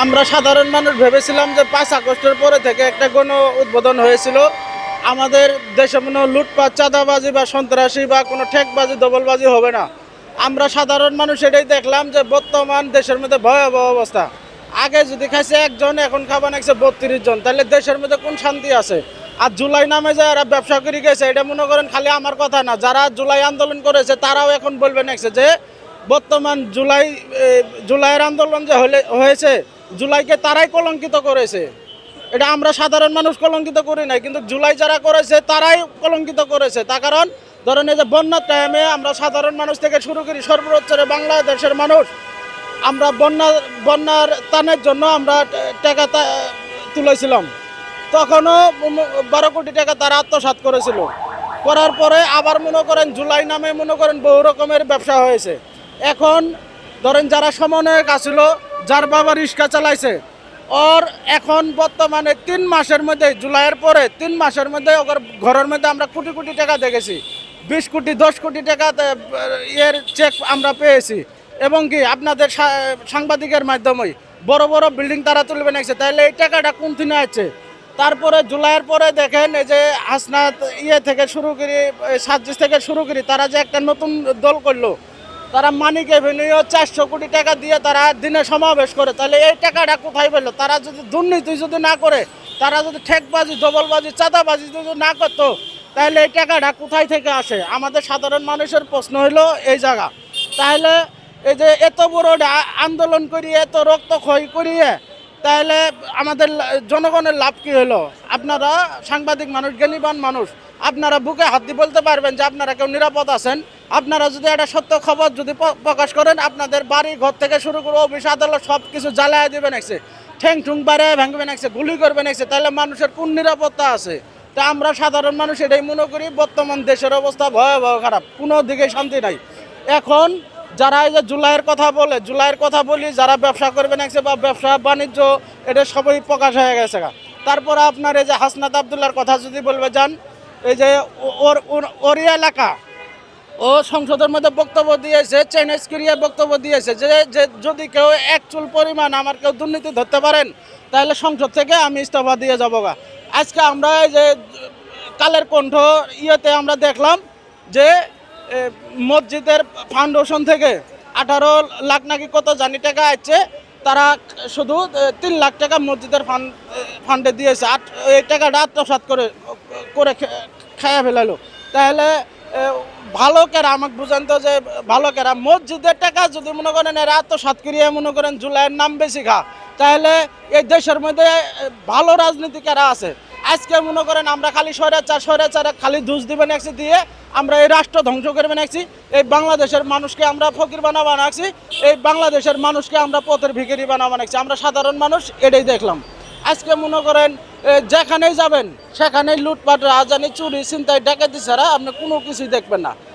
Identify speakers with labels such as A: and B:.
A: আমরা সাধারণ মানুষ ভেবেছিলাম যে 5 আগস্টের পরে থেকে একটা গণ উদ্বোধন হয়েছিল। আমাদের দেশে কোনো লুটপাট, চাঁদাবাজি বা সন্ত্রাসী বা কোনো ঠেকবাজি, দখলবাজি হবে না। আমরা সাধারণ মানুষ এটাই দেখলাম যে বর্তমান দেশের মধ্যে ভয়াবহ অবস্থা। আগে যদি খাইছে একজন, এখন খাবার নাকছে 32 জন, তাহলে দেশের মধ্যে কোন শান্তি আছে? আর জুলাই নামে যারা ব্যবসা করে গেছে, এটা মনে করেন খালি আমার কথা না, যারা জুলাই আন্দোলন করেছে তারাও এখন বলবে নাকছে যে বর্তমান জুলাইয়ের আন্দোলন যে হয়েছে, জুলাইকে তারাই কলঙ্কিত করেছে। এটা আমরা সাধারণ মানুষ কলঙ্কিত করি নাই, কিন্তু জুলাই যারা করেছে তারাই কলঙ্কিত করেছে। তার কারণ ধরেন এই যে বন্যার টাইমে আমরা সাধারণ মানুষ থেকে শুরু করি সর্বোচ্চ বাংলাদেশের মানুষ, আমরা বন্যার ত্রাণের জন্য আমরা টাকা তুলেছিলাম। তখনও 12 কোটি টাকা তারা আত্মসাৎ করেছিল। করার পরে আবার মনে করেন জুলাই নামে মনে করেন বহু রকমের ব্যবসা হয়েছে। এখন ধরেন যারা সমন্বয়ক আছিল, যার বাবা রিক্সা চালাইছে, ওর এখন বর্তমানে 3 মাসের মধ্যে, জুলাইয়ের পরে 3 মাসের মধ্যে ওর ঘরের মধ্যে আমরা কোটি কোটি টাকা দেখেছি। 20 কোটি 10 কোটি টাকা এর চেক আমরা পেয়েছি। এবং কি আপনাদের সাংবাদিকের মাধ্যমে বড় বড় বিল্ডিং তারা তুলবে নাকছে। তাহলে এই টাকাটা কোন দিনে আছে? তারপরে জুলাইয়ের পরে দেখেন এই যে হাসনাত থেকে শুরু করি, সার্জিস থেকে শুরু করি, তারা যে একটা নতুন দল করলো, তারা মানিক এভিনিউ 400 কোটি টাকা দিয়ে তারা দিনে সমাবেশ করে। তাহলে এই টাকাটা কোথায় পেলো? তারা যদি দুর্নীতি যদি না করে, তারা যদি ঠেকবাজি, ডবলবাজি, চাঁদাবাজি যদি না করতো, তাহলে এই টাকাটা কোথায় থেকে আসে? আমাদের সাধারণ মানুষের প্রশ্ন হলো এই জায়গা। তাহলে এই যে এত বড় আন্দোলন করিয়ে, এত রক্তক্ষয় করিয়ে, তাহলে আমাদের জনগণের লাভ কি হলো? আপনারা সাংবাদিক মানুষ, জ্ঞানীবান মানুষ, আপনারা বুকে হাত দিয়ে বলতে পারবেন যে আপনারা কেউ নিরাপদ আছেন? আপনারা যদি একটা সত্য খবর যদি প্রকাশ করেন, আপনাদের বাড়ি ঘর থেকে শুরু করে অফিস আদালত সব কিছু জ্বালায় দেবেন একসে, ঠ্যাং ঠুং বাড়ে ভাঙবেন একসে, গুলি করবেন একসে, তাহলে মানুষের কোন নিরাপত্তা আছে? তা আমরা সাধারণ মানুষ এটাই মনে করি বর্তমান দেশের অবস্থা ভয়াবহ খারাপ, কোনো দিকে শান্তি নাই। এখন যারা এই যে জুলাইয়ের কথা বলে, জুলাইয়ের কথা বলি, যারা ব্যবসা করবেন একসে বা ব্যবসা বাণিজ্য, এটা সবই প্রকাশ হয়ে গেছে। তারপরে আপনার এই যে হাসনাত আবদুল্লাহর কথা যদি বলবে যান, এই যে ওর এলাকা, ও সংসদের মধ্যে বক্তব্য দিয়েছে, চাইনিজ ক্রিয়া বক্তব্য দিয়েছে যে যদি কেউ এক চুল পরিমাণ আমার কেউ দুর্নীতি ধরতে পারেন, তাহলে সংসদ থেকে আমি ইস্তফা দিয়ে যাবো গা। আজকে আমরা এই যে কালের কণ্ঠ আমরা দেখলাম যে মসজিদের ফাউন্ডেশন থেকে 18 লাখ নাকি কত জানি টাকা আসছে, তারা শুধু 3 লাখ টাকা মসজিদের ফান্ডে দিয়েছে। এই টাকাটা আত্মসাৎ করে খাইয়া ফেলালো। তাহলে ভালো কেরা আমাকে বুঝান তো, যে ভালো কেরা? মসজিদের টাকা যদি মনে করেন এরা আত্মসাৎ করিয়া মনে করেন জুলাইয়ের নাম বেশি খা, তাহলে এই দেশের মধ্যে ভালো রাজনীতি কারা আছে? আজকে মনে করেন আমরা খালি স্বৈরাচার খালি দোষ দিবেন একসি দিয়ে আমরা এই রাষ্ট্র ধ্বংস করবেন একসি, এই বাংলাদেশের মানুষকে আমরা ফকির বানাবো নাকছি, এই বাংলাদেশের মানুষকে আমরা পথের ভিখারি বানাবো নাকছি। আমরা সাধারণ মানুষ এটাই দেখলাম। আজকে মনে করেন যেখানেই যাবেন সেখানেই লুটপাট, রাজধানী, চুরি, ছিনতাই, ডাকাতি ছাড়া আপনি কোনো কিছুই দেখবেন না।